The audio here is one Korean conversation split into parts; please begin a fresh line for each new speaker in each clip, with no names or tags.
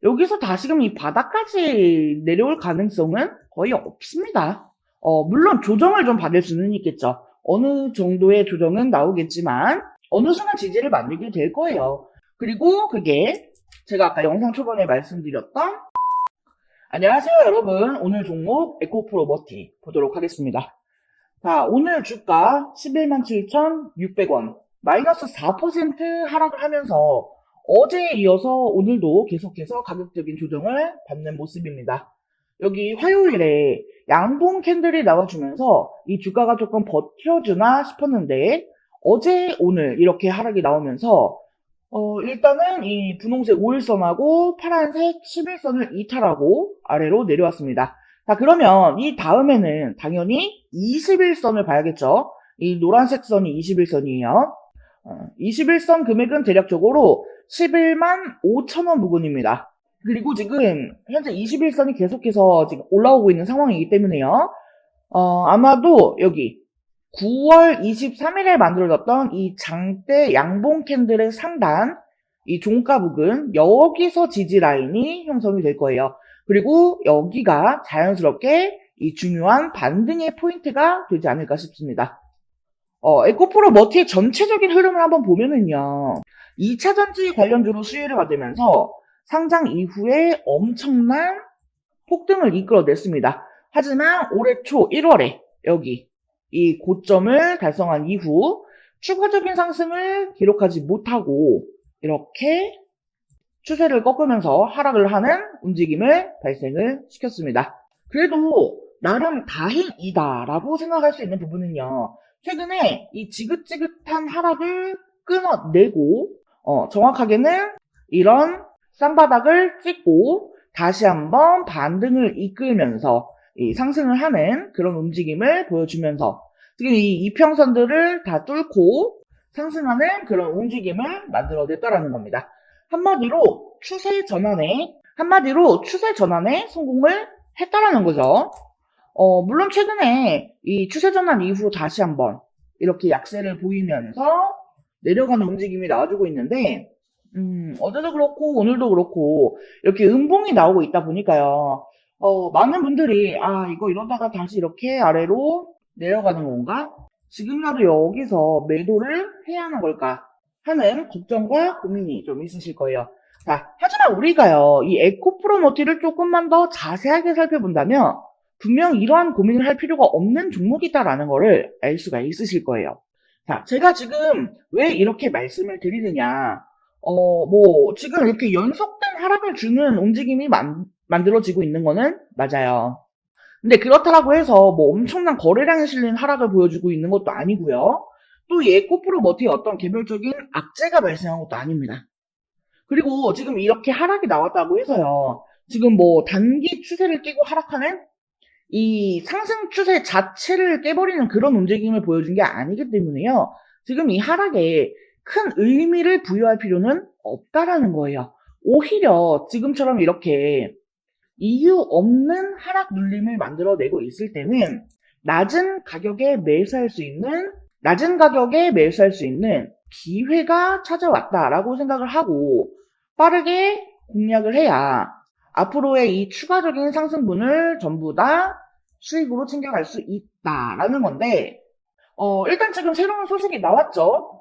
여기서 다시금 이 바닥까지 내려올 가능성은 거의 없습니다. 물론 조정을 좀 받을 수는 있겠죠. 어느 정도의 조정은 나오겠지만 어느 순간 지지를 만들게 될 거예요. 그리고 그게 제가 아까 영상 초반에 말씀드렸던 안녕하세요 여러분. 오늘 종목 에코프로머티 보도록 하겠습니다. 자, 오늘 주가 117,600원 마이너스 4% 하락을 하면서 어제에 이어서 오늘도 계속해서 가격적인 조정을 받는 모습입니다. 여기 화요일에 양봉 캔들이 나와주면서 이 주가가 조금 버텨주나 싶었는데 어제 오늘 이렇게 하락이 나오면서 일단은 이 분홍색 5일선하고 파란색 11선을 이탈하고 아래로 내려왔습니다. 자, 그러면 이 다음에는 당연히 21선을 봐야겠죠. 이 노란색 선이 21선이에요. 21선 금액은 대략적으로 11만 5천원 부근입니다. 그리고 지금 현재 21선이 계속해서 지금 올라오고 있는 상황이기 때문에요. 아마도 여기 9월 23일에 만들어졌던 이 장대 양봉 캔들의 상단, 이 종가 부근, 여기서 지지 라인이 형성이 될 거예요. 그리고 여기가 자연스럽게 이 중요한 반등의 포인트가 되지 않을까 싶습니다. 에코프로 머티의 전체적인 흐름을 한번 보면은요. 2차전지 관련주로 수혜를 받으면서 상장 이후에 엄청난 폭등을 이끌어냈습니다. 하지만 올해 초 1월에 여기 이 고점을 달성한 이후 추가적인 상승을 기록하지 못하고 이렇게 추세를 꺾으면서 하락을 하는 움직임을 발생을 시켰습니다. 그래도 나름 다행이다라고 생각할 수 있는 부분은요. 최근에 이 지긋지긋한 하락을 끊어내고 정확하게는 이런 쌍바닥을 찍고 다시 한번 반등을 이끌면서 이 상승을 하는 그런 움직임을 보여주면서 지금 이 이평선들을 다 뚫고 상승하는 그런 움직임을 만들어냈다라는 겁니다. 한마디로 추세 전환에 성공을 했다라는 거죠. 물론 최근에 이 추세 전환 이후로 다시 한번 이렇게 약세를 보이면서 내려가는 움직임이 나와주고 있는데 어제도 그렇고 오늘도 그렇고 이렇게 음봉이 나오고 있다 보니까요. 많은 분들이 이거 이러다가 다시 이렇게 아래로 내려가는 건가? 지금이라도 여기서 매도를 해야 하는 걸까? 하는 걱정과 고민이 좀 있으실 거예요. 자, 하지만 우리가요, 이 에코프로머티를 조금만 더 자세하게 살펴본다면 분명 이러한 고민을 할 필요가 없는 종목이다라는 거를 알 수가 있으실 거예요. 자, 제가 지금 왜 이렇게 말씀을 드리느냐? 지금 이렇게 연속된 하락을 주는 움직임이 만들어지고 있는 거는 맞아요. 근데 그렇다고 해서 뭐 엄청난 거래량에 실린 하락을 보여주고 있는 것도 아니고요. 또 이 에코프로 머티에 어떤 개별적인 악재가 발생한 것도 아닙니다. 그리고 지금 이렇게 하락이 나왔다고 해서요. 지금 뭐 단기 추세를 깨고 하락하는 이 상승 추세 자체를 깨버리는 그런 움직임을 보여준 게 아니기 때문에요. 지금 이 하락에 큰 의미를 부여할 필요는 없다라는 거예요. 오히려 지금처럼 이렇게 이유 없는 하락 눌림을 만들어내고 있을 때는 낮은 가격에 매수할 수 있는 기회가 찾아왔다라고 생각을 하고 빠르게 공략을 해야 앞으로의 이 추가적인 상승분을 전부 다 수익으로 챙겨갈 수 있다라는 건데 일단 지금 새로운 소식이 나왔죠.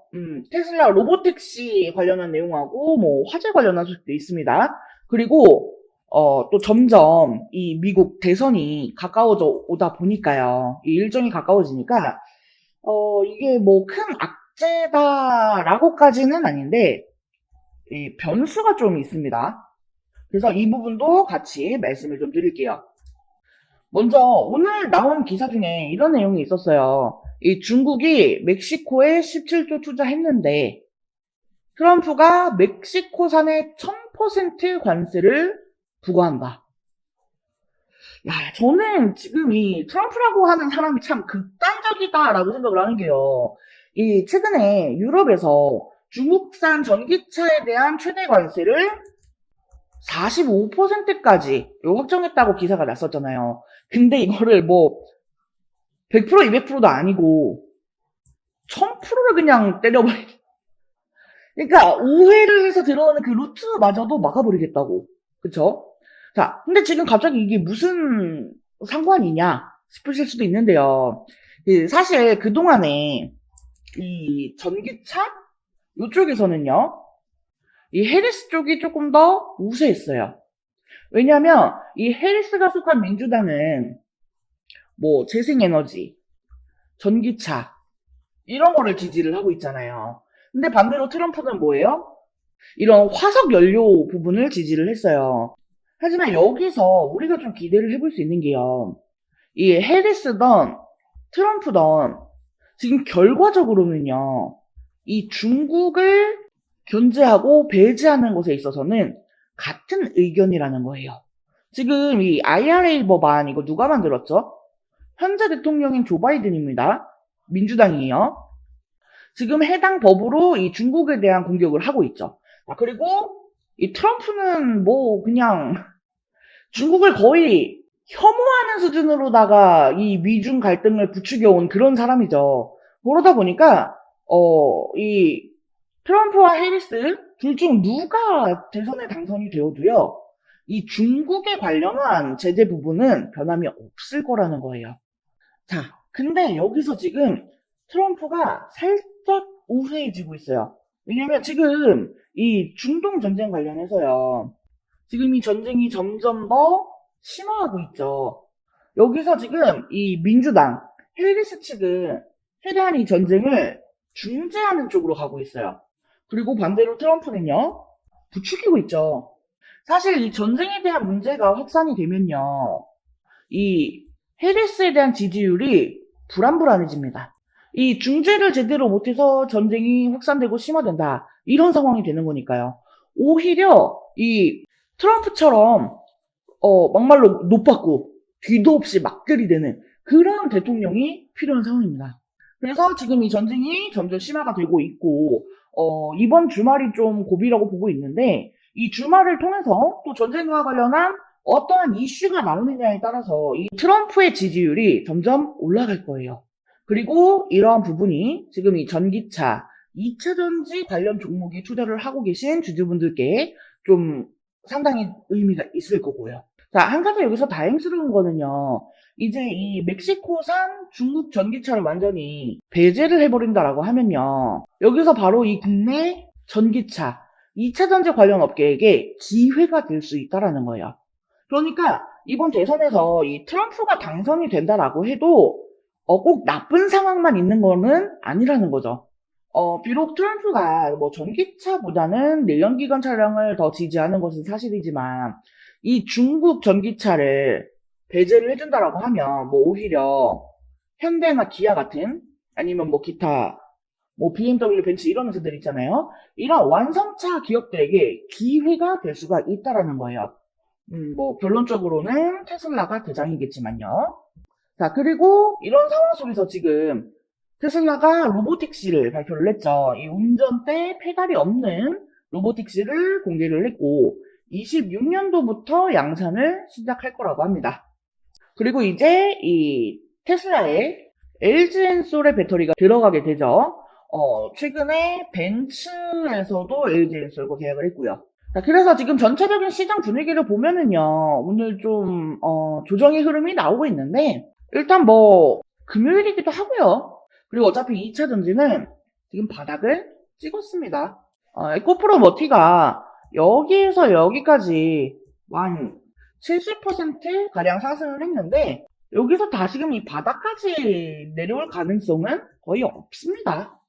테슬라 로보택시 관련한 내용하고 뭐 화재 관련한 소식도 있습니다. 그리고 또 점점 이 미국 대선이 가까워져 오다 보니까요. 이 일정이 가까워지니까 이게 뭐 큰 악재다라고까지는 아닌데 이 변수가 좀 있습니다. 그래서 이 부분도 같이 말씀을 좀 드릴게요. 먼저 오늘 나온 기사 중에 이런 내용이 있었어요. 이 중국이 멕시코에 17조 투자했는데 트럼프가 멕시코산에 1000% 관세를 부과한다. 야, 저는 지금 이 트럼프라고 하는 사람이 참 극단적이다라고 생각을 하는 게요. 이 최근에 유럽에서 중국산 전기차에 대한 최대 관세를 45%까지 확정했다고 기사가 났었잖아요. 근데 이거를 뭐 100% 200%도 아니고 1000%를 그냥 때려버리. 그러니까 오해를 해서 들어오는 그 루트마저도 막아버리겠다고. 그쵸? 자, 근데 지금 갑자기 이게 무슨 상관이냐 싶으실 수도 있는데요. 사실 그동안에 이 전기차 이쪽에서는요, 이 해리스 쪽이 조금 더 우세했어요. 왜냐하면 이 해리스가 속한 민주당은 뭐 재생에너지, 전기차 이런 거를 지지를 하고 있잖아요. 근데 반대로 트럼프는 뭐예요? 이런 화석 연료 부분을 지지를 했어요. 하지만 여기서 우리가 좀 기대를 해볼 수 있는 게요. 이 해리스던 트럼프던 지금 결과적으로는요. 이 중국을 견제하고 배제하는 것에 있어서는 같은 의견이라는 거예요. 지금 이 IRA 법안 이거 누가 만들었죠? 현재 대통령인 조 바이든입니다. 민주당이에요. 지금 해당 법으로 이 중국에 대한 공격을 하고 있죠. 그리고 이 트럼프는 뭐 그냥 중국을 거의 혐오하는 수준으로다가 이 미중 갈등을 부추겨온 그런 사람이죠. 그러다 보니까 이 트럼프와 해리스 둘 중 누가 대선에 당선이 되어도요. 이 중국에 관련한 제재 부분은 변함이 없을 거라는 거예요. 자, 근데 여기서 지금 트럼프가 살짝 우세해지고 있어요. 왜냐면 지금 이 중동 전쟁 관련해서요. 지금 이 전쟁이 점점 더 심화하고 있죠. 여기서 지금 이 민주당, 해리스 측은 최대한 이 전쟁을 중재하는 쪽으로 가고 있어요. 그리고 반대로 트럼프는요, 부추기고 있죠. 사실 이 전쟁에 대한 문제가 확산이 되면요, 이 해리스에 대한 지지율이 불안불안해집니다. 이 중재를 제대로 못해서 전쟁이 확산되고 심화된다. 이런 상황이 되는 거니까요. 오히려 이 트럼프처럼 막말로 노받고 뒤도 없이 막 들이대는 그런 대통령이 필요한 상황입니다. 그래서 지금 이 전쟁이 점점 심화가 되고 있고 이번 주말이 좀 고비라고 보고 있는데 이 주말을 통해서 또 전쟁과 관련한 어떠한 이슈가 나오느냐에 따라서 이 트럼프의 지지율이 점점 올라갈 거예요. 그리고 이러한 부분이 지금 이 전기차, 2차 전지 관련 종목에 투자를 하고 계신 주주분들께 좀 상당히 의미가 있을 거고요. 자, 한 가지 여기서 다행스러운 거는요. 이제 이 멕시코산 중국 전기차를 완전히 배제를 해버린다라고 하면요. 여기서 바로 이 국내 전기차, 2차 전지 관련 업계에게 기회가 될 수 있다라는 거예요. 그러니까 이번 대선에서 이 트럼프가 당선이 된다라고 해도 꼭 나쁜 상황만 있는 거는 아니라는 거죠. 비록 트럼프가 뭐 전기차보다는 내연기관 차량을 더 지지하는 것은 사실이지만 이 중국 전기차를 배제를 해준다라고 하면 뭐 오히려 현대나 기아 같은 아니면 뭐 기타 뭐 BMW, 벤츠 이런 회사들 있잖아요. 이런 완성차 기업들에게 기회가 될 수가 있다라는 거예요. 뭐 결론적으로는 테슬라가 대장이겠지만요. 자, 그리고 이런 상황 속에서 지금 테슬라가 로보택시를 발표를 했죠. 이 운전대 페달이 없는 로보택시를 공개를 했고 26년도부터 양산을 시작할 거라고 합니다. 그리고 이제 이 테슬라에 LG 엔솔의 배터리가 들어가게 되죠. 최근에 벤츠에서도 LG 엔솔과 계약을 했고요. 자, 그래서 지금 전체적인 시장 분위기를 보면은요, 오늘 좀, 조정의 흐름이 나오고 있는데, 일단 뭐, 금요일이기도 하고요. 그리고 어차피 2차 전지는 지금 바닥을 찍었습니다. 에코프로 머티가 여기에서 여기까지 한 70% 가량 상승을 했는데, 여기서 다시금 이 바닥까지 내려올 가능성은 거의 없습니다.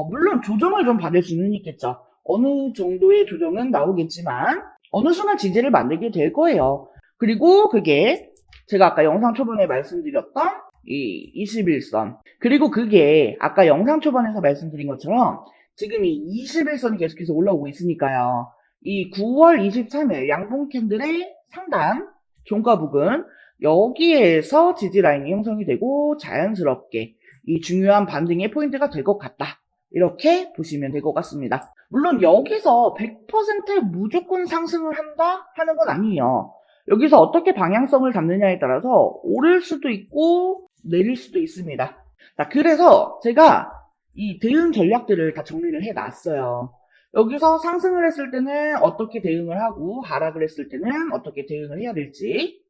물론 조정을 좀 받을 수는 있겠죠. 어느 정도의 조정은 나오겠지만 어느 순간 지지를 만들게 될 거예요. 그리고 그게 제가 아까 영상 초반에 말씀드렸던 이 21선 그리고 그게 아까 영상 초반에서 말씀드린 것처럼 지금 이 21선이 계속해서 올라오고 있으니까요. 이 9월 23일 양봉 캔들의 상단 종가 부근 여기에서 지지 라인이 형성이 되고 자연스럽게 이 중요한 반등의 포인트가 될 것 같다. 이렇게 보시면 될 것 같습니다. 물론 여기서 100% 무조건 상승을 한다 하는 건 아니에요. 여기서 어떻게 방향성을 잡느냐에 따라서 오를 수도 있고 내릴 수도 있습니다. 자, 그래서 제가 이 대응 전략들을 다 정리를 해놨어요. 여기서 상승을 했을 때는 어떻게 대응을 하고 하락을 했을 때는 어떻게 대응을 해야 될지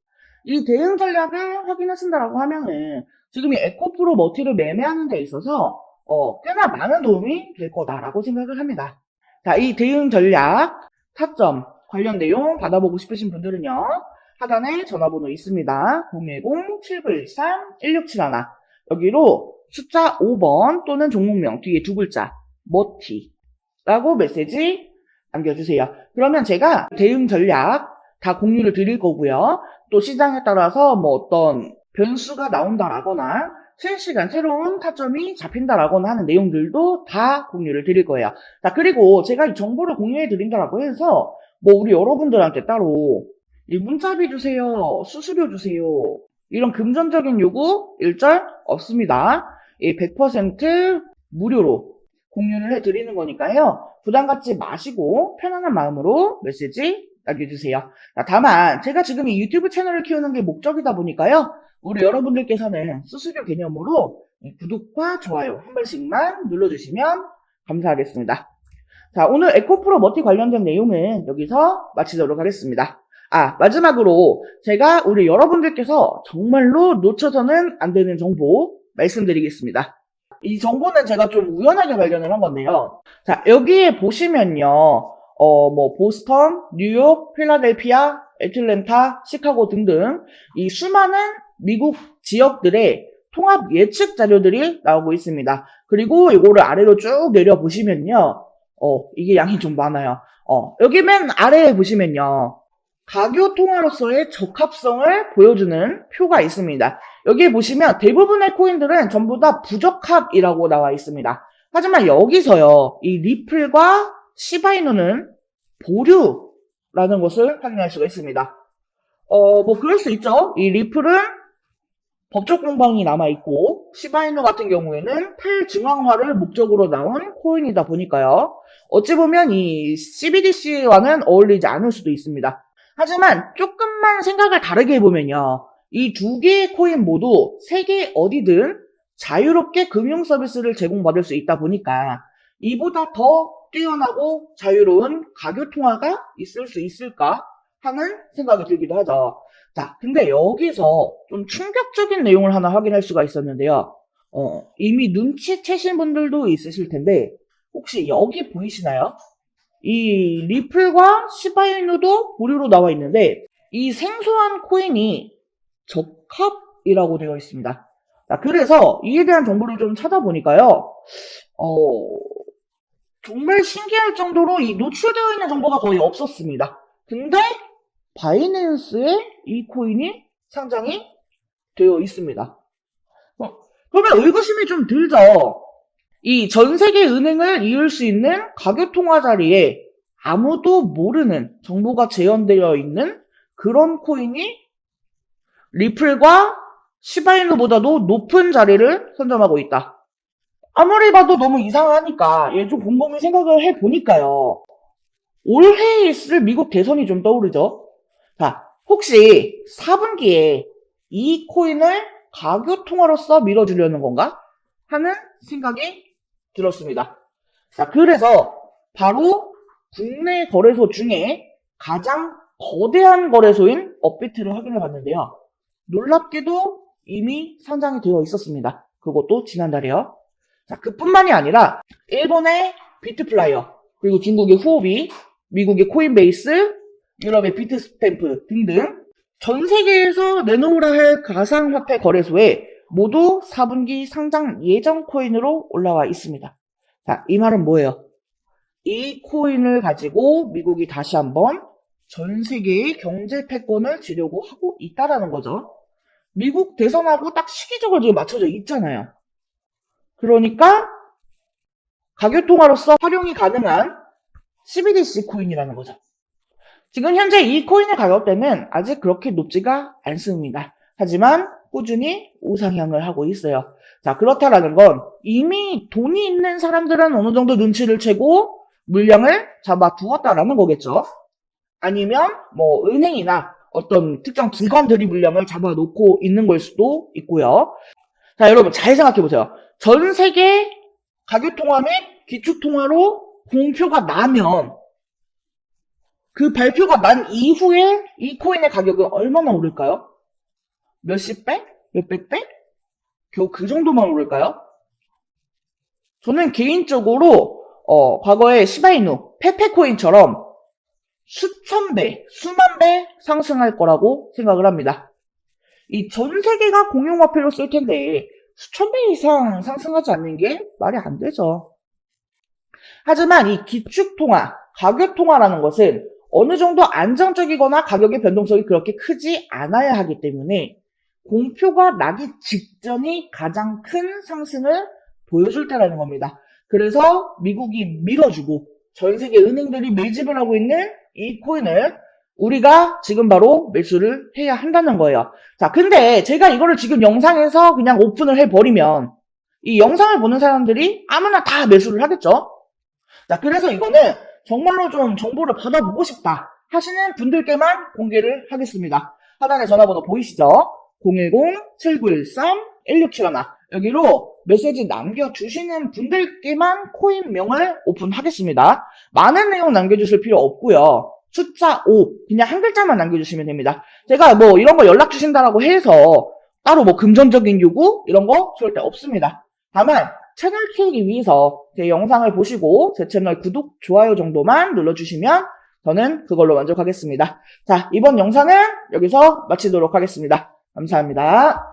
이 대응 전략을 확인하신다라고 하면은 지금 이 에코프로 머티를 매매하는 데 있어서 꽤나 많은 도움이 될 거다라고 생각을 합니다. 자, 이 대응 전략 타점 관련 내용 받아보고 싶으신 분들은요. 하단에 전화번호 있습니다. 010-793-1671 여기로 숫자 5번 또는 종목명 뒤에 두 글자 머티라고 메시지 남겨주세요. 그러면 제가 대응 전략 다 공유를 드릴 거고요. 또 시장에 따라서 뭐 어떤 변수가 나온다라거나 실시간 새로운 타점이 잡힌다라거나 하는 내용들도 다 공유를 드릴 거예요. 자, 그리고 제가 이 정보를 공유해 드린다라고 해서 뭐 우리 여러분들한테 따로 이 문자비 주세요, 수수료 주세요 이런 금전적인 요구 일절 없습니다. 100% 무료로 공유를 해드리는 거니까요. 부담 갖지 마시고 편안한 마음으로 메시지 남겨주세요. 다만 제가 지금 이 유튜브 채널을 키우는 게 목적이다 보니까요. 우리 여러분들께서는 수수료 개념으로 구독과 좋아요 한 번씩만 눌러주시면 감사하겠습니다. 자, 오늘 에코프로 머티 관련된 내용은 여기서 마치도록 하겠습니다. 마지막으로 제가 우리 여러분들께서 정말로 놓쳐서는 안 되는 정보 말씀드리겠습니다. 이 정보는 제가 좀 우연하게 발견을 한 건데요. 자, 여기에 보시면요. 뭐 보스턴, 뉴욕, 필라델피아, 애틀랜타, 시카고 등등 이 수많은 미국 지역들의 통합 예측 자료들이 나오고 있습니다. 그리고 이거를 아래로 쭉 내려 보시면요. 이게 양이 좀 많아요. 여기 맨 아래에 보시면요. 가교 통화로서의 적합성을 보여주는 표가 있습니다. 여기 보시면 대부분의 코인들은 전부 다 부적합이라고 나와 있습니다. 하지만 여기서요. 이 리플과 시바이누는 보류라는 것을 확인할 수가 있습니다. 뭐 그럴 수 있죠. 이 리플은 법적 공방이 남아있고 시바이누 같은 경우에는 탈중앙화를 목적으로 나온 코인이다 보니까요. 어찌 보면 이 CBDC와는 어울리지 않을 수도 있습니다. 하지만 조금만 생각을 다르게 해보면요. 이 두 개의 코인 모두 세계 어디든 자유롭게 금융 서비스를 제공받을 수 있다 보니까 이보다 더 뛰어나고 자유로운 가교 통화가 있을 수 있을까 하는 생각이 들기도 하죠. 자, 근데 여기서 좀 충격적인 내용을 하나 확인할 수가 있었는데요. 이미 눈치채신 분들도 있으실 텐데 혹시 여기 보이시나요? 이 리플과 시바이누도 보류로 나와 있는데 이 생소한 코인이 적합이라고 되어 있습니다. 자, 그래서 이에 대한 정보를 좀 찾아보니까요. 정말 신기할 정도로 이 노출되어 있는 정보가 거의 없었습니다. 근데 바이낸스에 이 코인이 상장이 되어 있습니다. 그러면 의구심이 좀 들죠. 이 전 세계 은행을 이을 수 있는 가교 통화 자리에 아무도 모르는 정보가 재현되어 있는 그런 코인이 리플과 시바이누보다도 높은 자리를 선점하고 있다. 아무리 봐도 너무 이상하니까 좀 곰곰이 생각을 해보니까요. 올해 있을 미국 대선이 좀 떠오르죠. 자, 혹시 4분기에 이 코인을 가교 통화로서 밀어주려는 건가? 하는 생각이 들었습니다. 자, 그래서 바로 국내 거래소 중에 가장 거대한 거래소인 업비트를 확인해 봤는데요. 놀랍게도 이미 상장이 되어 있었습니다. 그것도 지난달에요. 자, 그뿐만이 아니라 일본의 비트플라이어, 그리고 중국의 후오비, 미국의 코인베이스, 유럽의 비트스탬프 등등 전 세계에서 내놓으라 할 가상화폐 거래소에 모두 4분기 상장 예정 코인으로 올라와 있습니다. 자, 이 말은 뭐예요? 이 코인을 가지고 미국이 다시 한번 전 세계의 경제 패권을 쥐려고 하고 있다라는 거죠. 미국 대선하고 딱 시기적으로 지금 맞춰져 있잖아요. 그러니까 가교통화로서 활용이 가능한 CBDC 코인이라는 거죠. 지금 현재 이 코인의 가격대는 아직 그렇게 높지가 않습니다. 하지만 꾸준히 우상향을 하고 있어요. 자, 그렇다라는 건 이미 돈이 있는 사람들은 어느 정도 눈치를 채고 물량을 잡아두었다라는 거겠죠. 아니면 뭐 은행이나 어떤 특정 기관들이 물량을 잡아놓고 있는 걸 수도 있고요. 자, 여러분 잘 생각해보세요. 전 세계 가교통화 및 기축통화로 공표가 나면 그 발표가 난 이후에 이 코인의 가격은 얼마나 오를까요? 몇십 배? 몇백 배? 겨우 그 정도만 오를까요? 저는 개인적으로 과거에 시바이누, 페페코인처럼 수천 배, 수만 배 상승할 거라고 생각을 합니다. 이 전 세계가 공용화폐로 쓸 텐데 수천 배 이상 상승하지 않는 게 말이 안 되죠. 하지만 이 기축통화, 가격통화라는 것은 어느 정도 안정적이거나 가격의 변동성이 그렇게 크지 않아야 하기 때문에 공표가 나기 직전이 가장 큰 상승을 보여줄 때라는 겁니다. 그래서 미국이 밀어주고 전 세계 은행들이 밀집을 하고 있는 이 코인을 우리가 지금 바로 매수를 해야 한다는 거예요. 자, 근데 제가 이거를 지금 영상에서 그냥 오픈을 해버리면 이 영상을 보는 사람들이 아무나 다 매수를 하겠죠? 자, 그래서 이거는 정말로 좀 정보를 받아보고 싶다 하시는 분들께만 공개를 하겠습니다. 하단에 전화번호 보이시죠? 010-7913-1671 여기로 메시지 남겨주시는 분들께만 코인명을 오픈하겠습니다. 많은 내용 남겨주실 필요 없고요. 숫자 5 그냥 한 글자만 남겨주시면 됩니다. 제가 뭐 이런 거 연락 주신다라고 해서 따로 뭐 금전적인 요구 이런 거 절대 없습니다. 다만 채널 키우기 위해서 제 영상을 보시고 제 채널 구독, 좋아요 정도만 눌러주시면 저는 그걸로 만족하겠습니다. 자, 이번 영상은 여기서 마치도록 하겠습니다. 감사합니다.